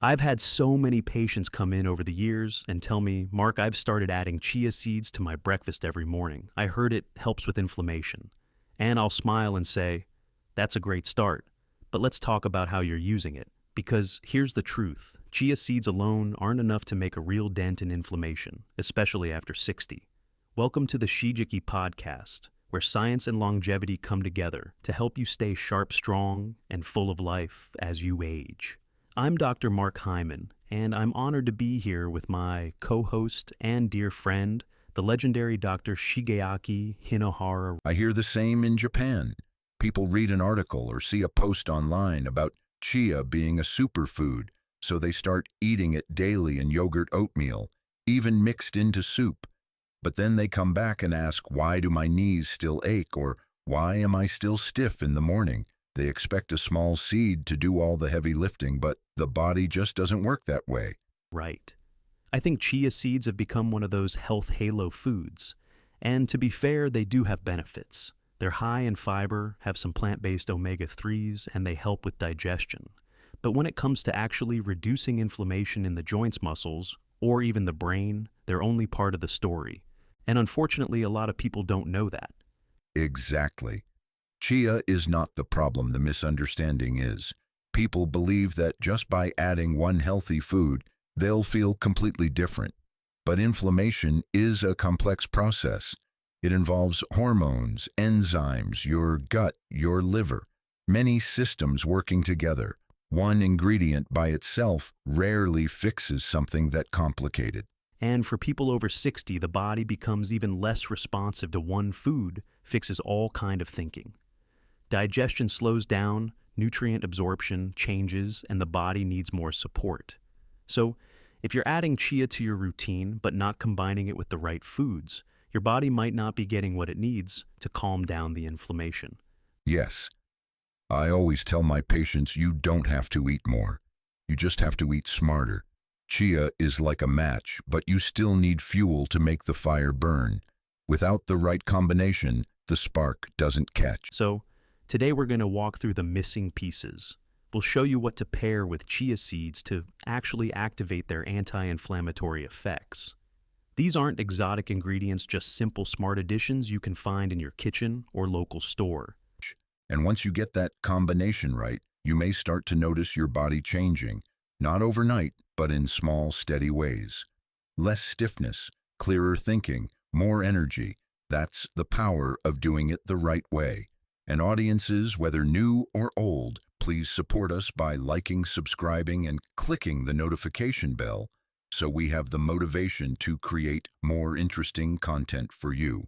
I've had so many patients come in over the years and tell me, Mark, I've started adding chia seeds to my breakfast every morning. I heard it helps with inflammation. And I'll smile and say, that's a great start, but let's talk about how you're using it. Because here's the truth, chia seeds alone aren't enough to make a real dent in inflammation, especially after 60. Welcome to the Shigeaki Podcast, where science and longevity come together to help you stay sharp, strong, and full of life as you age. I'm Dr. Mark Hyman, and I'm honored to be here with my co-host and dear friend, the legendary Dr. Shigeaki Hinohara. I hear the same in Japan. People read an article or see a post online about chia being a superfood, so they start eating it daily in yogurt oatmeal, even mixed into soup. But then they come back and ask, why do my knees still ache, or why am I still stiff in the morning? They expect a small seed to do all the heavy lifting, but the body just doesn't work that way. Right. I think chia seeds have become one of those health halo foods. And to be fair, they do have benefits. They're high in fiber, have some plant-based omega-3s, and they help with digestion. But when it comes to actually reducing inflammation in the joints muscles, or even the brain, they're only part of the story. And unfortunately, a lot of people don't know that. Exactly. Chia is not the problem, the misunderstanding is. People believe that just by adding one healthy food, they'll feel completely different. But inflammation is a complex process. It involves hormones, enzymes, your gut, your liver, many systems working together. One ingredient by itself rarely fixes something that complicated. And for people over 60, the body becomes even less responsive to one food, fixes all kind of thinking. Digestion slows down, nutrient absorption changes, and the body needs more support. So, if you're adding chia to your routine but not combining it with the right foods, your body might not be getting what it needs to calm down the inflammation. Yes. I always tell my patients you don't have to eat more. You just have to eat smarter. Chia is like a match, but you still need fuel to make the fire burn. Without the right combination, the spark doesn't catch. So, today we're going to walk through the missing pieces. We'll show you what to pair with chia seeds to actually activate their anti-inflammatory effects. These aren't exotic ingredients, just simple smart additions you can find in your kitchen or local store. And once you get that combination right, you may start to notice your body changing, not overnight, but in small, steady ways. Less stiffness, clearer thinking, more energy. That's the power of doing it the right way. And audiences, whether new or old, please support us by liking, subscribing, and clicking the notification bell so we have the motivation to create more interesting content for you.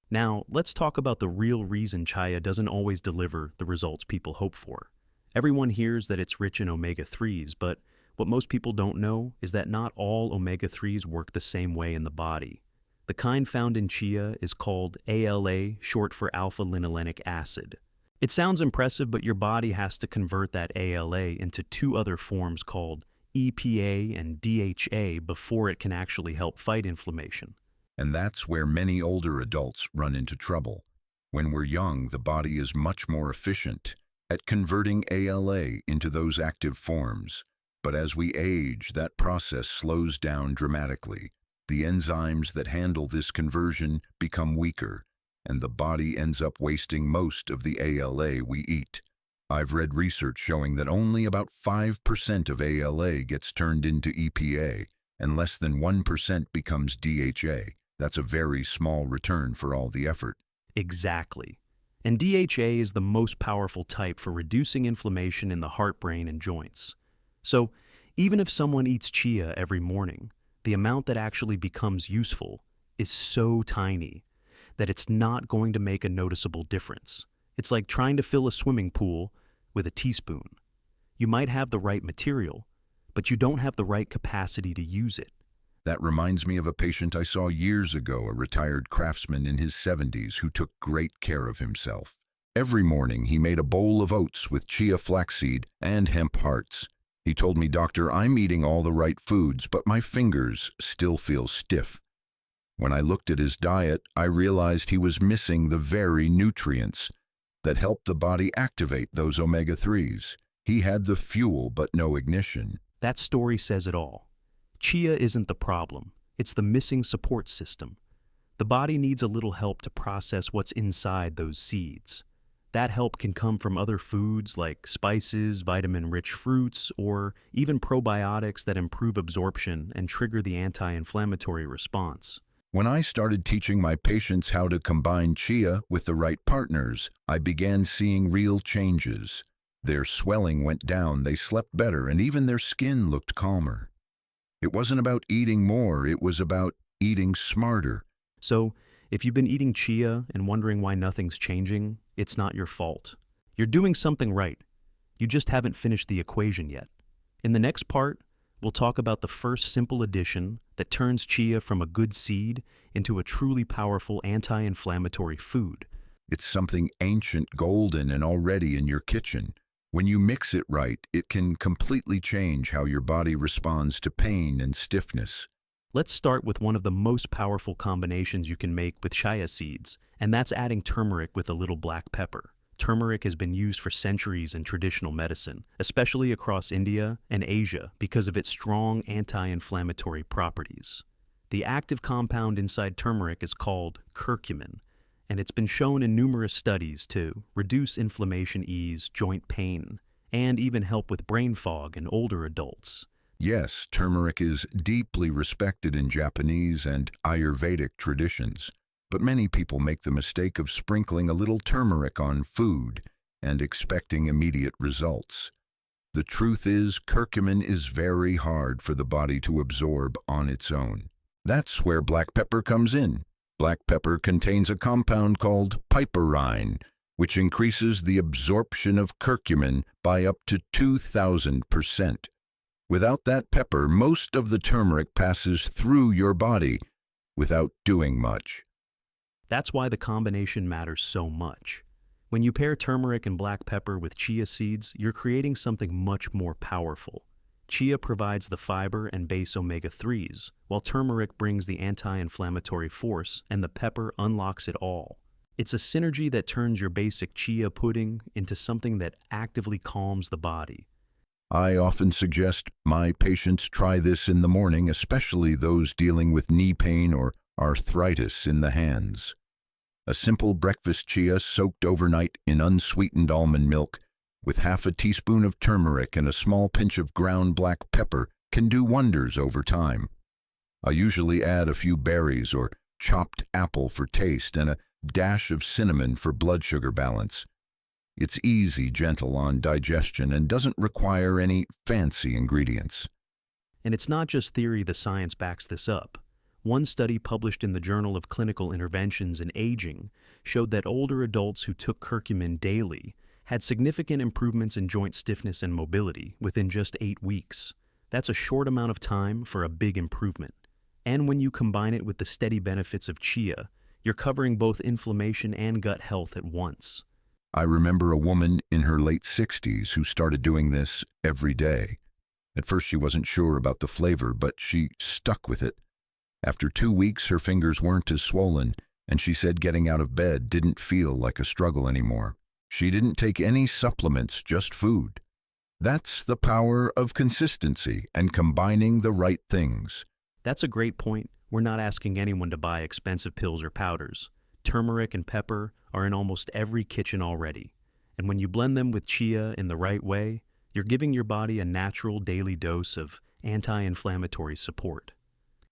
Now, let's talk about the real reason chia doesn't always deliver the results people hope for. Everyone hears that it's rich in omega-3s, but what most people don't know is that not all omega-3s work the same way in the body. The kind found in chia is called ALA, short for alpha-linolenic acid. It sounds impressive, but your body has to convert that ALA into two other forms called EPA and DHA before it can actually help fight inflammation. And that's where many older adults run into trouble. When we're young, the body is much more efficient at converting ALA into those active forms. But as we age, that process slows down dramatically. The enzymes that handle this conversion become weaker, and the body ends up wasting most of the ALA we eat. I've read research showing that only about 5% of ALA gets turned into EPA, and less than 1% becomes DHA. That's a very small return for all the effort. Exactly. And DHA is the most powerful type for reducing inflammation in the heart, brain, and joints. So, even if someone eats chia every morning, the amount that actually becomes useful is so tiny that it's not going to make a noticeable difference. It's like trying to fill a swimming pool with a teaspoon. You might have the right material, but you don't have the right capacity to use it. That reminds me of a patient I saw years ago, a retired craftsman in his 70s who took great care of himself. Every morning he made a bowl of oats with chia flaxseed and hemp hearts. He told me, "Doctor, I'm eating all the right foods, but my fingers still feel stiff." When I looked at his diet, I realized he was missing the very nutrients that help the body activate those omega-3s. He had the fuel, but no ignition. That story says it all. Chia isn't the problem, it's the missing support system. The body needs a little help to process what's inside those seeds. That help can come from other foods like spices, vitamin-rich fruits, or even probiotics that improve absorption and trigger the anti-inflammatory response. When I started teaching my patients how to combine chia with the right partners, I began seeing real changes. Their swelling went down, they slept better, and even their skin looked calmer. It wasn't about eating more, it was about eating smarter. So, if you've been eating chia and wondering why nothing's changing, it's not your fault. You're doing something right. You just haven't finished the equation yet. In the next part, we'll talk about the first simple addition that turns chia from a good seed into a truly powerful anti-inflammatory food. It's something ancient, golden, and already in your kitchen. When you mix it right, it can completely change how your body responds to pain and stiffness. Let's start with one of the most powerful combinations you can make with chia seeds, and that's adding turmeric with a little black pepper. Turmeric has been used for centuries in traditional medicine, especially across India and Asia because of its strong anti-inflammatory properties. The active compound inside turmeric is called curcumin, and it's been shown in numerous studies to reduce inflammation, ease joint pain, and even help with brain fog in older adults. Yes, turmeric is deeply respected in Japanese and Ayurvedic traditions, but many people make the mistake of sprinkling a little turmeric on food and expecting immediate results. The truth is, curcumin is very hard for the body to absorb on its own. That's where black pepper comes in. Black pepper contains a compound called piperine, which increases the absorption of curcumin by up to 2,000%. Without that pepper, most of the turmeric passes through your body without doing much. That's why the combination matters so much. When you pair turmeric and black pepper with chia seeds, you're creating something much more powerful. Chia provides the fiber and base omega-3s, while turmeric brings the anti-inflammatory force and the pepper unlocks it all. It's a synergy that turns your basic chia pudding into something that actively calms the body. I often suggest my patients try this in the morning, especially those dealing with knee pain or arthritis in the hands. A simple breakfast chia soaked overnight in unsweetened almond milk with half a teaspoon of turmeric and a small pinch of ground black pepper can do wonders over time. I usually add a few berries or chopped apple for taste and a dash of cinnamon for blood sugar balance. It's easy, gentle on digestion, and doesn't require any fancy ingredients. And it's not just theory, the science backs this up. One study published in the Journal of Clinical Interventions in Aging showed that older adults who took curcumin daily had significant improvements in joint stiffness and mobility within just 8 weeks. That's a short amount of time for a big improvement. And when you combine it with the steady benefits of chia, you're covering both inflammation and gut health at once. I remember a woman in her late 60s who started doing this every day. At first she wasn't sure about the flavor, but she stuck with it. After 2 weeks, her fingers weren't as swollen, and she said getting out of bed didn't feel like a struggle anymore. She didn't take any supplements, just food. That's the power of consistency and combining the right things. That's a great point. We're not asking anyone to buy expensive pills or powders. Turmeric and pepper are in almost every kitchen already. And when you blend them with chia in the right way, you're giving your body a natural daily dose of anti-inflammatory support.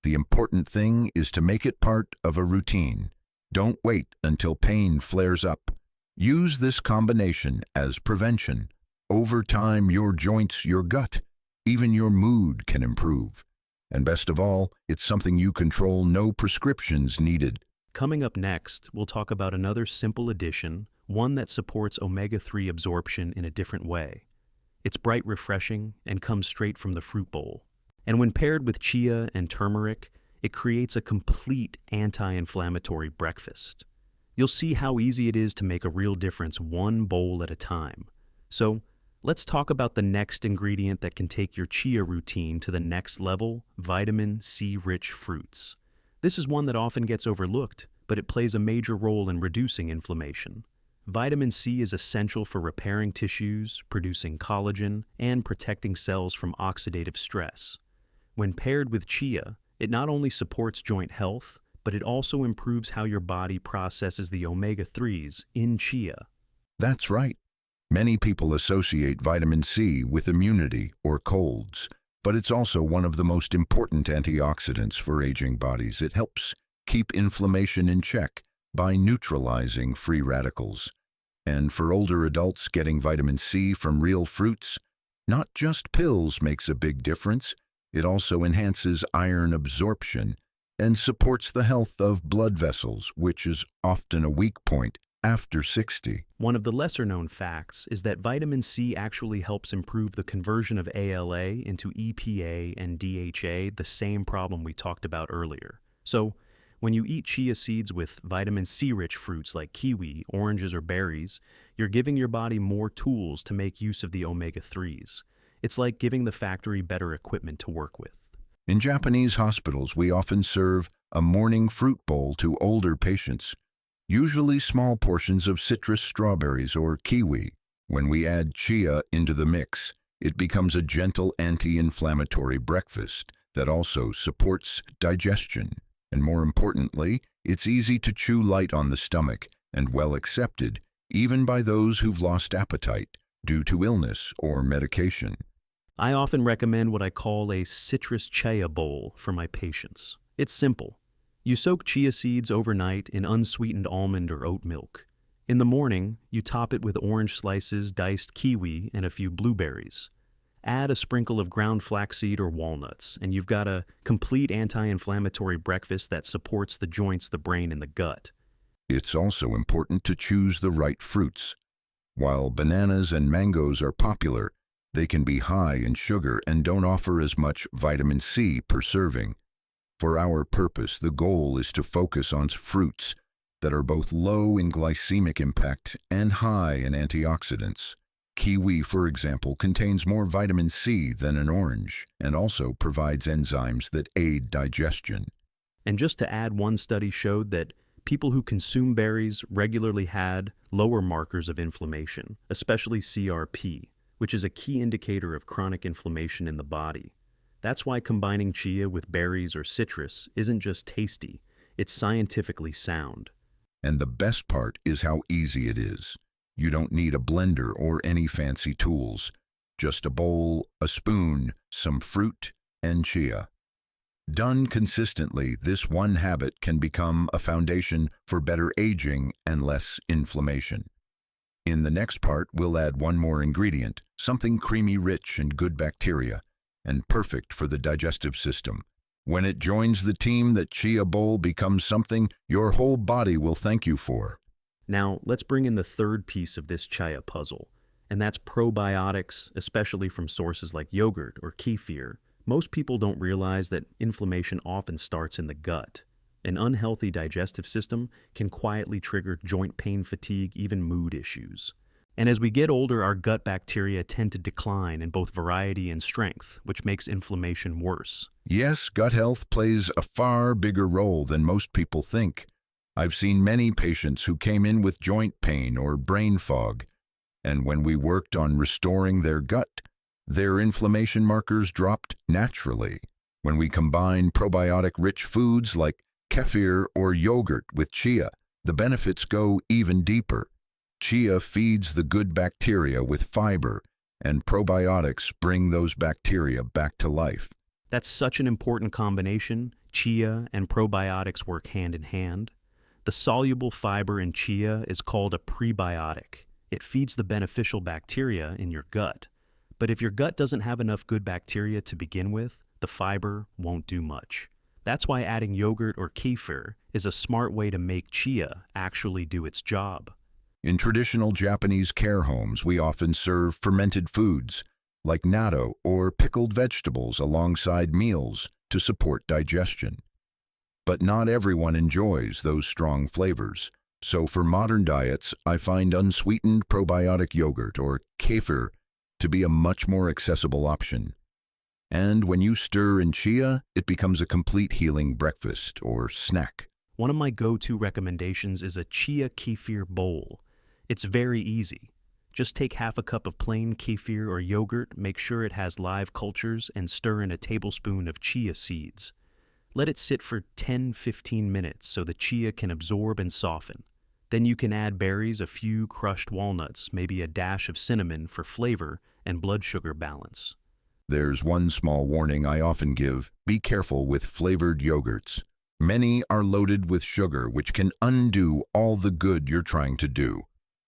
The important thing is to make it part of a routine. Don't wait until pain flares up. Use this combination as prevention. Over time, your joints, your gut, even your mood can improve. And best of all, it's something you control, no prescriptions needed. Coming up next, we'll talk about another simple addition, one that supports omega-3 absorption in a different way. It's bright, refreshing, and comes straight from the fruit bowl. And when paired with chia and turmeric, it creates a complete anti-inflammatory breakfast. You'll see how easy it is to make a real difference one bowl at a time. So, let's talk about the next ingredient that can take your chia routine to the next level: vitamin C-rich fruits. This is one that often gets overlooked, but it plays a major role in reducing inflammation. Vitamin C is essential for repairing tissues, producing collagen, and protecting cells from oxidative stress. When paired with chia, it not only supports joint health, but it also improves how your body processes the omega-3s in chia. That's right. Many people associate vitamin C with immunity or colds, but it's also one of the most important antioxidants for aging bodies. It helps keep inflammation in check by neutralizing free radicals. And for older adults, getting vitamin C from real fruits, not just pills, makes a big difference. It also enhances iron absorption and supports the health of blood vessels, which is often a weak point after 60. One of the lesser-known facts is that vitamin C actually helps improve the conversion of ALA into EPA and DHA, the same problem we talked about earlier. So, when you eat chia seeds with vitamin C-rich fruits like kiwi, oranges, or berries, you're giving your body more tools to make use of the omega-3s. It's like giving the factory better equipment to work with. In Japanese hospitals, we often serve a morning fruit bowl to older patients, usually small portions of citrus, strawberries, or kiwi. When we add chia into the mix, it becomes a gentle anti-inflammatory breakfast that also supports digestion. And more importantly, it's easy to chew, light on the stomach, and well accepted, even by those who've lost appetite due to illness or medication. I often recommend what I call a citrus chia bowl for my patients. It's simple. You soak chia seeds overnight in unsweetened almond or oat milk. In the morning, you top it with orange slices, diced kiwi, and a few blueberries. Add a sprinkle of ground flaxseed or walnuts, and you've got a complete anti-inflammatory breakfast that supports the joints, the brain, and the gut. It's also important to choose the right fruits. While bananas and mangoes are popular, they can be high in sugar and don't offer as much vitamin C per serving. For our purpose, the goal is to focus on fruits that are both low in glycemic impact and high in antioxidants. Kiwi, for example, contains more vitamin C than an orange and also provides enzymes that aid digestion. And just to add, one study showed that people who consume berries regularly had lower markers of inflammation, especially CRP, which is a key indicator of chronic inflammation in the body. That's why combining chia with berries or citrus isn't just tasty, it's scientifically sound. And the best part is how easy it is. You don't need a blender or any fancy tools. Just a bowl, a spoon, some fruit, and chia. Done consistently, this one habit can become a foundation for better aging and less inflammation. In the next part, we'll add one more ingredient, something creamy, rich, and good bacteria, and perfect for the digestive system. When it joins the team, that chia bowl becomes something your whole body will thank you for. Now, let's bring in the third piece of this chia puzzle, and that's probiotics, especially from sources like yogurt or kefir. Most people don't realize that inflammation often starts in the gut. An unhealthy digestive system can quietly trigger joint pain, fatigue, even mood issues. And as we get older, our gut bacteria tend to decline in both variety and strength, which makes inflammation worse. Yes, gut health plays a far bigger role than most people think. I've seen many patients who came in with joint pain or brain fog, and when we worked on restoring their gut, their inflammation markers dropped naturally. When we combine probiotic-rich foods like kefir or yogurt with chia, the benefits go even deeper. Chia feeds the good bacteria with fiber, and probiotics bring those bacteria back to life. That's such an important combination. Chia and probiotics work hand in hand. The soluble fiber in chia is called a prebiotic. It feeds the beneficial bacteria in your gut. But if your gut doesn't have enough good bacteria to begin with, the fiber won't do much. That's why adding yogurt or kefir is a smart way to make chia actually do its job. In traditional Japanese care homes, we often serve fermented foods like natto or pickled vegetables alongside meals to support digestion. But not everyone enjoys those strong flavors. So for modern diets, I find unsweetened probiotic yogurt or kefir to be a much more accessible option. And when you stir in chia, it becomes a complete healing breakfast or snack. One of my go-to recommendations is a chia kefir bowl. It's very easy. Just take half a cup of plain kefir or yogurt, make sure it has live cultures, and stir in a tablespoon of chia seeds. Let it sit for 10-15 minutes so the chia can absorb and soften. Then you can add berries, a few crushed walnuts, maybe a dash of cinnamon for flavor and blood sugar balance. There's one small warning I often give: be careful with flavored yogurts. Many are loaded with sugar, which can undo all the good you're trying to do.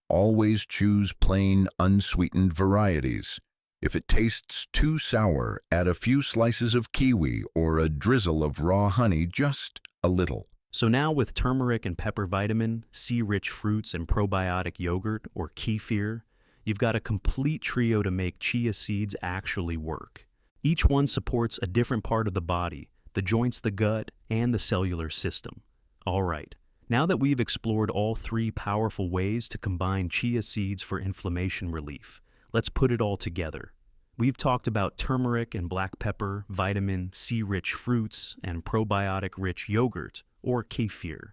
Always choose plain, unsweetened varieties. If it tastes too sour, add a few slices of kiwi or a drizzle of raw honey, just a little. So now with turmeric and pepper vitamin, C-rich fruits, and probiotic yogurt or kefir, you've got a complete trio to make chia seeds actually work. Each one supports a different part of the body, the joints, the gut, and the cellular system. All right, now that we've explored all three powerful ways to combine chia seeds for inflammation relief, let's put it all together. We've talked about turmeric and black pepper, vitamin C-rich fruits, and probiotic-rich yogurt, or kefir.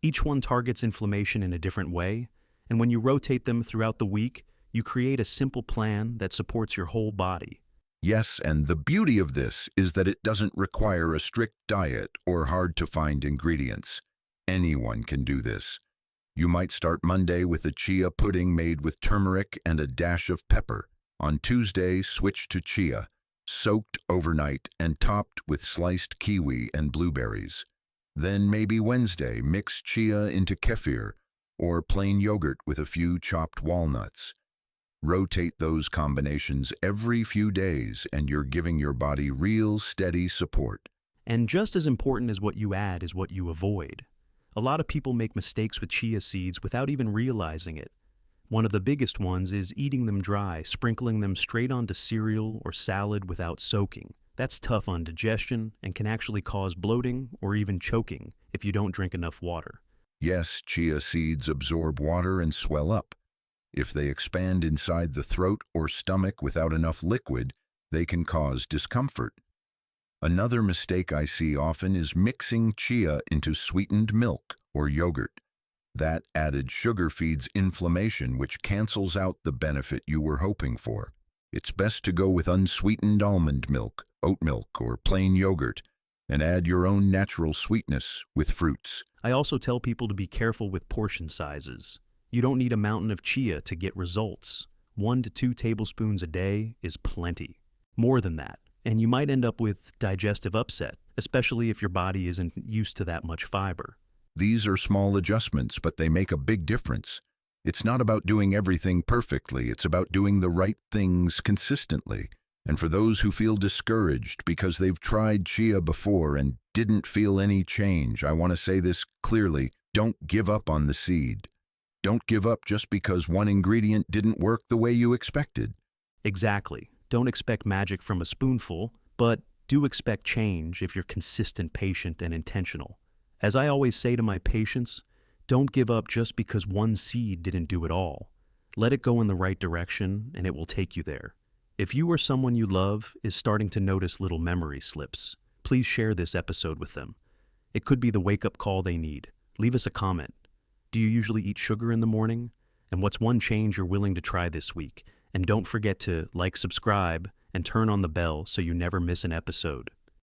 Each one targets inflammation in a different way, and when you rotate them throughout the week, you create a simple plan that supports your whole body. Yes, and the beauty of this is that it doesn't require a strict diet or hard-to-find ingredients. Anyone can do this. You might start Monday with a chia pudding made with turmeric and a dash of pepper. On Tuesday, switch to chia, soaked overnight and topped with sliced kiwi and blueberries. Then maybe Wednesday, mix chia into kefir or plain yogurt with a few chopped walnuts. Rotate those combinations every few days and you're giving your body real steady support. And just as important as what you add is what you avoid. A lot of people make mistakes with chia seeds without even realizing it. One of the biggest ones is eating them dry, sprinkling them straight onto cereal or salad without soaking. That's tough on digestion and can actually cause bloating or even choking if you don't drink enough water. Yes, chia seeds absorb water and swell up. If they expand inside the throat or stomach without enough liquid, they can cause discomfort. Another mistake I see often is mixing chia into sweetened milk or yogurt. That added sugar feeds inflammation, which cancels out the benefit you were hoping for. It's best to go with unsweetened almond milk, oat milk, or plain yogurt, and add your own natural sweetness with fruits. I also tell people to be careful with portion sizes. You don't need a mountain of chia to get results. 1 to 2 tablespoons a day is plenty. More than that, and you might end up with digestive upset, especially if your body isn't used to that much fiber. These are small adjustments, but they make a big difference. It's not about doing everything perfectly, it's about doing the right things consistently. And for those who feel discouraged because they've tried chia before and didn't feel any change, I want to say this clearly: don't give up on the seed. Don't give up just because one ingredient didn't work the way you expected. Exactly. Don't expect magic from a spoonful, but do expect change if you're consistent, patient, and intentional. As I always say to my patients, don't give up just because one seed didn't do it all. Let it go in the right direction, and it will take you there. If you or someone you love is starting to notice little memory slips, please share this episode with them. It could be the wake-up call they need. Leave us a comment. Do you usually eat sugar in the morning? And what's one change you're willing to try this week? And don't forget to like, subscribe, and turn on the bell so you never miss an episode.